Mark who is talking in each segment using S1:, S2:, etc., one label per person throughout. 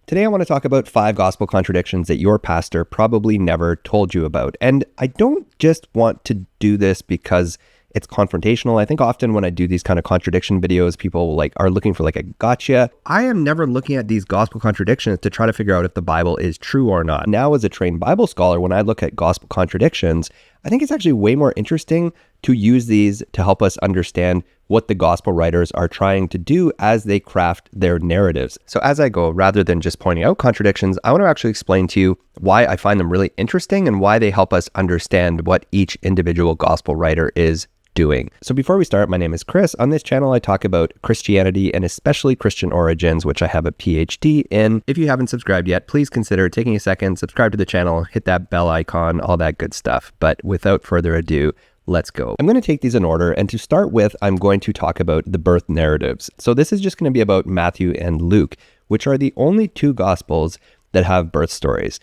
S1: Today I want to talk about 5 gospel contradictions that your pastor probably never told you about. And I don't just want to do this because it's confrontational. I think often when I do these kind of contradiction videos, people are looking for a gotcha. I am never looking at these gospel contradictions to try to figure out if the Bible is true or not. Now, as a trained Bible scholar, when I look at gospel contradictions, I think it's actually way more interesting to use these to help us understand what the gospel writers are trying to do as they craft their narratives. So as I go, rather than just pointing out contradictions, I want to actually explain to you why I find them really interesting and why they help us understand what each individual gospel writer is doing. So before we start, my name is Chris. On this channel, I talk about Christianity and especially Christian origins, which I have a PhD in. If you haven't subscribed yet, please consider taking a second, subscribe to the channel, hit that bell icon, all that good stuff. But without further ado, let's go. I'm going to take these in order, and to start with, I'm going to talk about the birth narratives. So this is just going to be about Matthew and Luke, which are the only 2 gospels that have birth stories.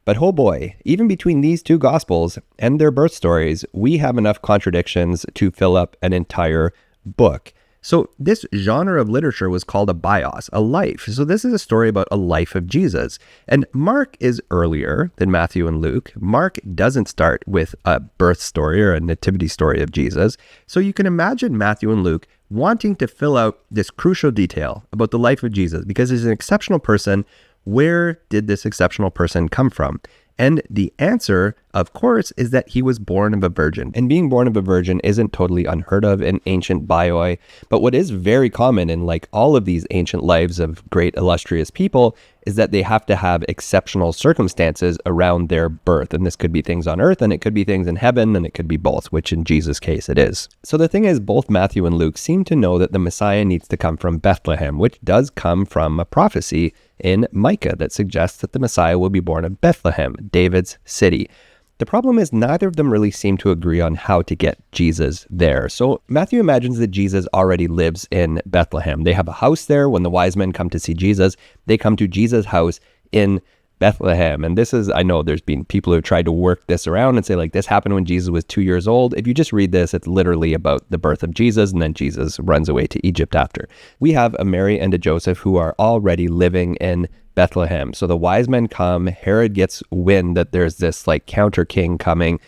S1: But oh boy, even between these 2 gospels and their birth stories, we have enough contradictions to fill up an entire book. So this genre of literature was called a bios, a life. So this is a story about a life of Jesus. And Mark is earlier than Matthew and Luke. Mark doesn't start with a birth story or a nativity story of Jesus. So you can imagine Matthew and Luke wanting to fill out this crucial detail about the life of Jesus because he's an exceptional person. Where did this exceptional person come from? And the answer, of course, is that he was born of a virgin. And being born of a virgin isn't totally unheard of in ancient bioi. But what is very common in all of these ancient lives of great illustrious people is that they have to have exceptional circumstances around their birth. And this could be things on earth, and it could be things in heaven, and it could be both, which in Jesus' case it is. So the thing is, both Matthew and Luke seem to know that the Messiah needs to come from Bethlehem, which does come from a prophecy in Micah that suggests that the Messiah will be born of Bethlehem, David's city. The problem is neither of them really seem to agree on how to get Jesus there. So Matthew imagines that Jesus already lives in Bethlehem. They have a house there. When the wise men come to see Jesus, they come to Jesus' house in Bethlehem. And this is, I know there's been people who have tried to work this around and say this happened when Jesus was 2 years old. If you just read this, it's literally about the birth of Jesus, and then Jesus runs away to Egypt after. We have a Mary and a Joseph who are already living in Bethlehem. So the wise men come, Herod gets wind that there's this counter king coming.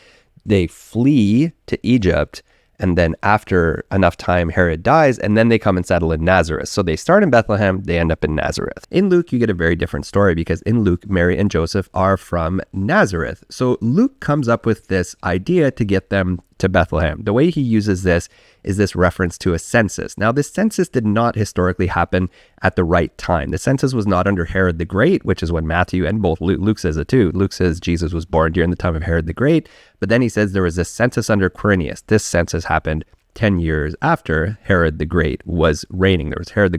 S1: They flee to Egypt. And then after enough time, Herod dies, and then they come and settle in Nazareth. So they start in Bethlehem, they end up in Nazareth. In Luke, you get a very different story because in Luke, Mary and Joseph are from Nazareth. So Luke comes up with this idea to get them to Bethlehem. The way he uses this is this reference to a census. Now, this census did not historically happen at the right time. The census was not under Herod the Great, which is when Matthew and both Luke says it too. Luke says Jesus was born during the time of Herod the Great, but then he says there was this census under Quirinius. This census happened 10 years after Herod the Great was reigning. There was Herod the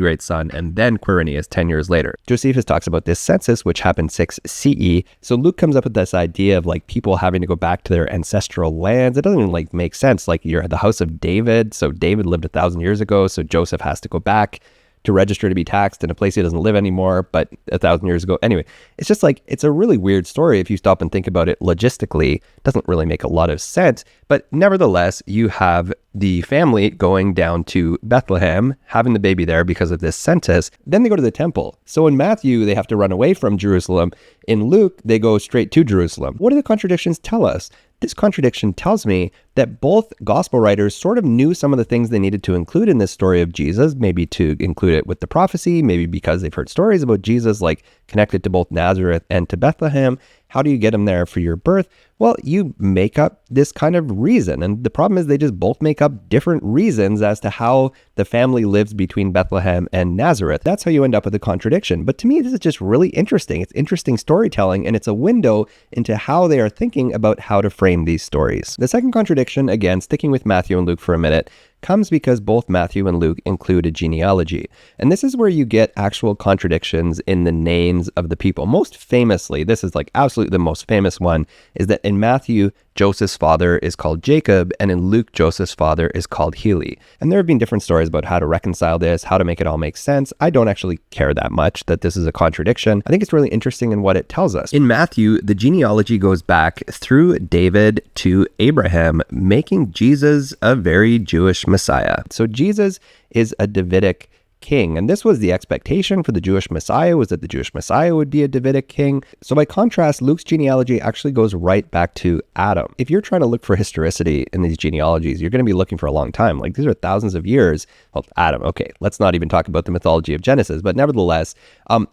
S1: Great's son, and then Quirinius 10 years later. Josephus talks about this census, which happened 6 CE. So Luke comes up with this idea of people having to go back to their ancestral lands. It doesn't even make sense. You're at the house of David. So David lived 1,000 years ago. So Joseph has to go back to register to be taxed in a place he doesn't live anymore, but 1,000 years ago. Anyway, it's just it's a really weird story if you stop and think about it logistically. It doesn't really make a lot of sense, but nevertheless, you have the family going down to Bethlehem, having the baby there because of this census. Then they go to the temple. So in Matthew, they have to run away from Jerusalem. In Luke, they go straight to Jerusalem. What do the contradictions tell us? This contradiction tells me that both gospel writers sort of knew some of the things they needed to include in this story of Jesus, maybe to include it with the prophecy, maybe because they've heard stories about Jesus connected to both Nazareth and to Bethlehem. How do you get them there for your birth? Well, you make up this kind of reason. And the problem is they just both make up different reasons as to how the family lives between Bethlehem and Nazareth. That's how you end up with a contradiction. But to me, this is just really interesting. It's interesting storytelling, and it's a window into how they are thinking about how to frame these stories. The second contradiction, again, sticking with Matthew and Luke for a minute, comes because both Matthew and Luke include a genealogy. And this is where you get actual contradictions in the names of the people. Most famously, this is absolutely the most famous one, is that in Matthew, Joseph's father is called Jacob, and in Luke, Joseph's father is called Heli. And there have been different stories about how to reconcile this, how to make it all make sense. I don't actually care that much that this is a contradiction. I think it's really interesting in what it tells us. In Matthew, the genealogy goes back through David to Abraham, making Jesus a very Jewish Messiah. So Jesus is a Davidic king. And this was the expectation for the Jewish Messiah, was that the Jewish Messiah would be a Davidic king. So by contrast, Luke's genealogy actually goes right back to Adam. If you're trying to look for historicity in these genealogies, you're going to be looking for a long time. Like, these are thousands of years. Well, Adam, okay, let's not even talk about the mythology of Genesis, but nevertheless,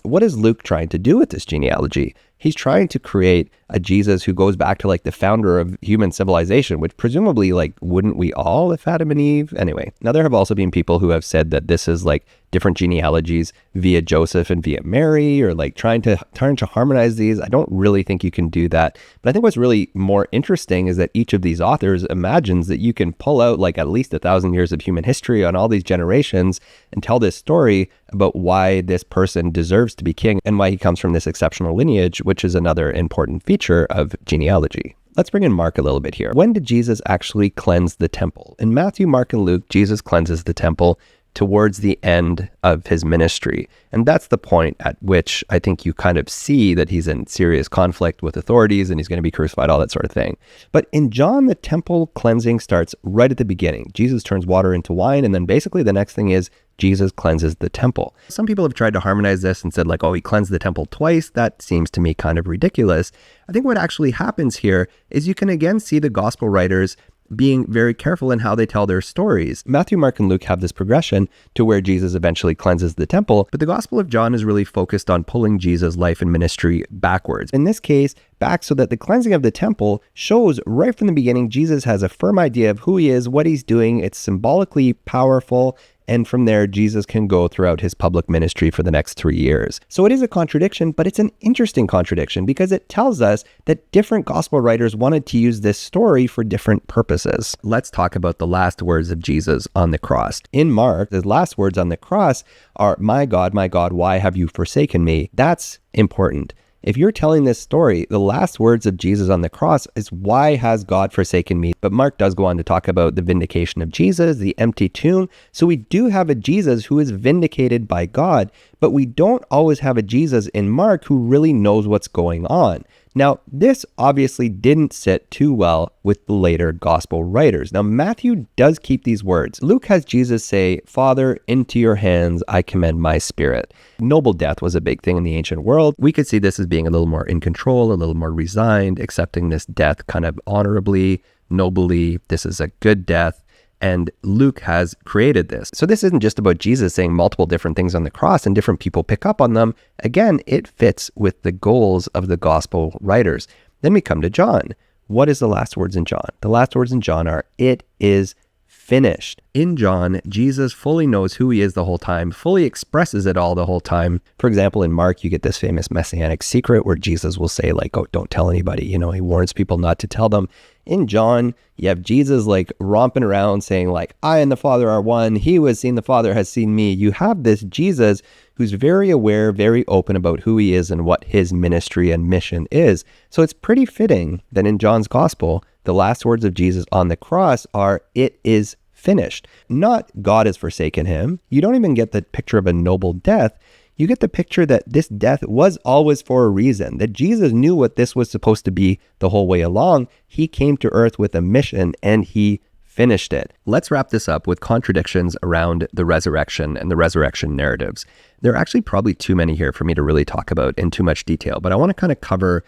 S1: what is Luke trying to do with this genealogy? He's trying to create a Jesus who goes back to like the founder of human civilization, which presumably, like, wouldn't we all if Adam and Eve? Anyway, now there have also been people who have said that this is like different genealogies via Joseph and via Mary, or like trying to harmonize these. I don't really think you can do that. But I think what's really more interesting is that each of these authors imagines that you can pull out like at least 1,000 years of human history on all these generations and tell this story about why this person deserves to be king and why he comes from this exceptional lineage, which is another important feature of genealogy. Let's bring in Mark a little bit here. When did Jesus actually cleanse the temple? In Matthew, Mark, and Luke, Jesus cleanses the temple towards the end of his ministry. And that's the point at which I think you kind of see that he's in serious conflict with authorities and he's going to be crucified, all that sort of thing. But in John, the temple cleansing starts right at the beginning. Jesus turns water into wine, and then basically the next thing is Jesus cleanses the temple. Some people have tried to harmonize this and said like, oh, he cleansed the temple twice. That seems to me kind of ridiculous. I think what actually happens here is you can again see the gospel writers being very careful in how they tell their stories. Matthew, Mark, and Luke have this progression to where Jesus eventually cleanses the temple, but the Gospel of John is really focused on pulling Jesus' life and ministry backwards. In this case, back so that the cleansing of the temple shows right from the beginning, Jesus has a firm idea of who he is, what he's doing. It's symbolically powerful. And from there, Jesus can go throughout his public ministry for the next 3 years. So it is a contradiction, but it's an interesting contradiction because it tells us that different gospel writers wanted to use this story for different purposes. Let's talk about the last words of Jesus on the cross. In Mark, the last words on the cross are, my God, why have you forsaken me?" That's important. If you're telling this story, the last words of Jesus on the cross is, "Why has God forsaken me?" But Mark does go on to talk about the vindication of Jesus, the empty tomb. So we do have a Jesus who is vindicated by God, but we don't always have a Jesus in Mark who really knows what's going on. Now, this obviously didn't sit too well with the later gospel writers. Now, Matthew does keep these words. Luke has Jesus say, "Father, into your hands I commend my spirit." Noble death was a big thing in the ancient world. We could see this as being a little more in control, a little more resigned, accepting this death kind of honorably, nobly. This is a good death. And Luke has created this. So this isn't just about Jesus saying multiple different things on the cross and different people pick up on them. Again, it fits with the goals of the gospel writers. Then we come to John. What is the last words in John? The last words in John are, "It is finished." In John, Jesus fully knows who he is the whole time, fully expresses it all the whole time. For example, in Mark, you get this famous messianic secret where Jesus will say like, "Oh, don't tell anybody." He warns people not to tell them. In John, you have Jesus like romping around saying like, "I and the Father are one. He who has seen the Father has seen me." You have this Jesus who's very aware, very open about who he is and what his ministry and mission is. So it's pretty fitting that in John's gospel, the last words of Jesus on the cross are, "It is finished." Not God has forsaken him. You don't even get the picture of a noble death. You get the picture that this death was always for a reason, that Jesus knew what this was supposed to be the whole way along. He came to earth with a mission and he finished it. Let's wrap this up with contradictions around the resurrection and the resurrection narratives. There are actually probably too many here for me to really talk about in too much detail, but I want to kind of cover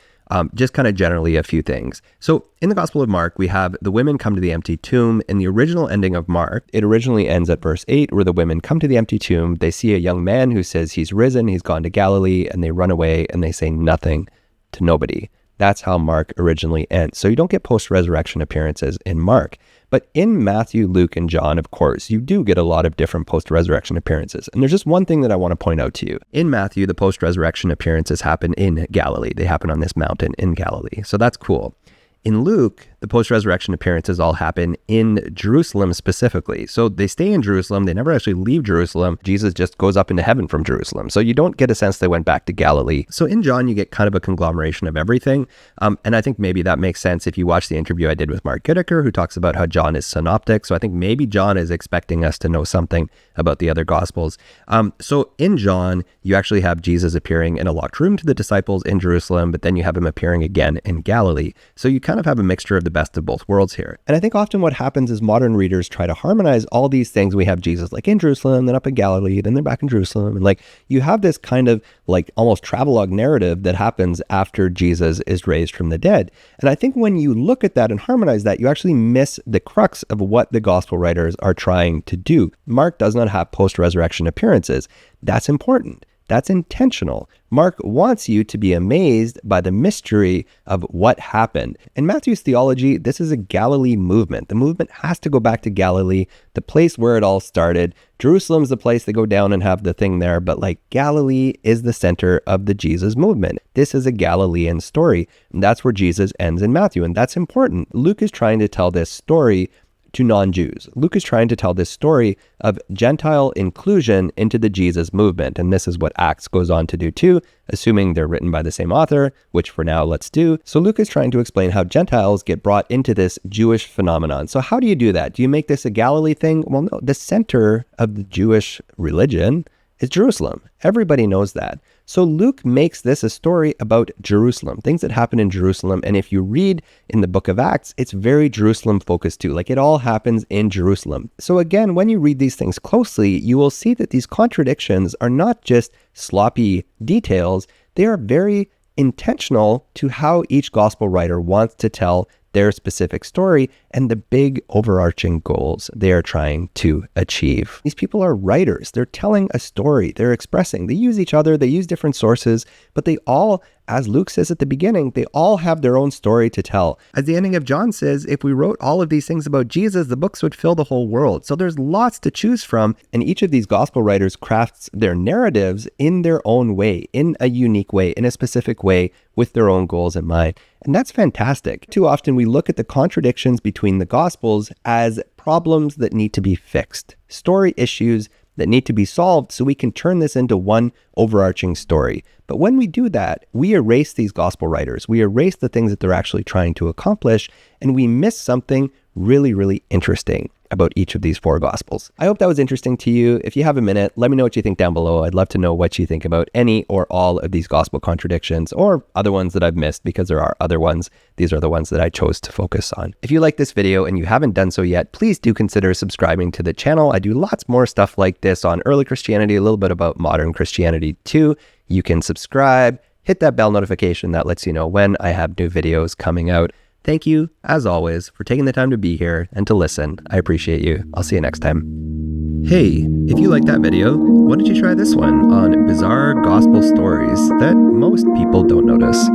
S1: just kind of generally a few things. So in the Gospel of Mark, we have the women come to the empty tomb. In the original ending of Mark, it originally ends at verse 8, where the women come to the empty tomb. They see a young man who says he's risen, he's gone to Galilee, and they run away and they say nothing to nobody. That's how Mark originally ends. So you don't get post-resurrection appearances in Mark. But in Matthew, Luke, and John, of course, you do get a lot of different post-resurrection appearances. And there's just one thing that I want to point out to you. In Matthew, the post-resurrection appearances happen in Galilee. They happen on this mountain in Galilee. So that's cool. In Luke, the post-resurrection appearances all happen in Jerusalem specifically. So they stay in Jerusalem. They never actually leave Jerusalem. Jesus just goes up into heaven from Jerusalem. So you don't get a sense they went back to Galilee. So in John, you get kind of a conglomeration of everything. And I think maybe that makes sense if you watch the interview I did with Mark Goodacre, who talks about how John is synoptic. So I think maybe John is expecting us to know something about the other Gospels. So in John, you actually have Jesus appearing in a locked room to the disciples in Jerusalem, but then you have him appearing again in Galilee. So you kind kind of have a mixture of the best of both worlds here. And I think often what happens is modern readers try to harmonize all these things. We have Jesus like in Jerusalem, then up in Galilee, then they're back in Jerusalem. And like you have this kind of like almost travelogue narrative that happens after Jesus is raised from the dead. And I think when you look at that and harmonize that, you actually miss the crux of what the gospel writers are trying to do. Mark does not have post-resurrection appearances. That's important. That's intentional. Mark wants you to be amazed by the mystery of what happened. In Matthew's theology, this is a Galilee movement. The movement has to go back to Galilee, the place where it all started. Jerusalem's the place they go down and have the thing there, but like Galilee is the center of the Jesus movement. This is a Galilean story, and that's where Jesus ends in Matthew, and that's important. Luke is trying to tell this story to non-Jews. Luke is trying to tell this story of Gentile inclusion into the Jesus movement. And this is what Acts goes on to do too, assuming they're written by the same author, which for now let's do. So Luke is trying to explain how Gentiles get brought into this Jewish phenomenon. So how do you do that? Do you make this a Galilee thing? Well, no, the center of the Jewish religion is Jerusalem. Everybody knows that. So Luke makes this a story about Jerusalem, things that happen in Jerusalem. And if you read in the book of Acts, it's very Jerusalem focused too. Like it all happens in Jerusalem. So again, when you read these things closely, you will see that these contradictions are not just sloppy details. They are very intentional to how each gospel writer wants to tell their specific story and the big overarching goals they are trying to achieve. These people are writers. They're telling a story. They're expressing. They use each other. They use different sources, but they all, as Luke says at the beginning, they all have their own story to tell. As the ending of John says, if we wrote all of these things about Jesus, the books would fill the whole world. So there's lots to choose from, and each of these gospel writers crafts their narratives in their own way, in a unique way, in a specific way, with their own goals in mind. And that's fantastic. Too often we look at the contradictions between the gospels as problems that need to be fixed, story issues that need to be solved so we can turn this into one overarching story. But when we do that, we erase these gospel writers. We erase the things that they're actually trying to accomplish, and we miss something really, really interesting about each of these four gospels. I hope that was interesting to you. If you have a minute, let me know what you think down below. I'd love to know what you think about any or all of these gospel contradictions or other ones that I've missed, because there are other ones. These are the ones that I chose to focus on. If you like this video and you haven't done so yet, please do consider subscribing to the channel. I do lots more stuff like this on early Christianity, a little bit about modern Christianity too. You can subscribe, hit that bell notification that lets you know when I have new videos coming out. Thank you, as always, for taking the time to be here and to listen. I appreciate you. I'll see you next time. Hey, if you like that video, why don't you try this one on bizarre gospel stories that most people don't notice?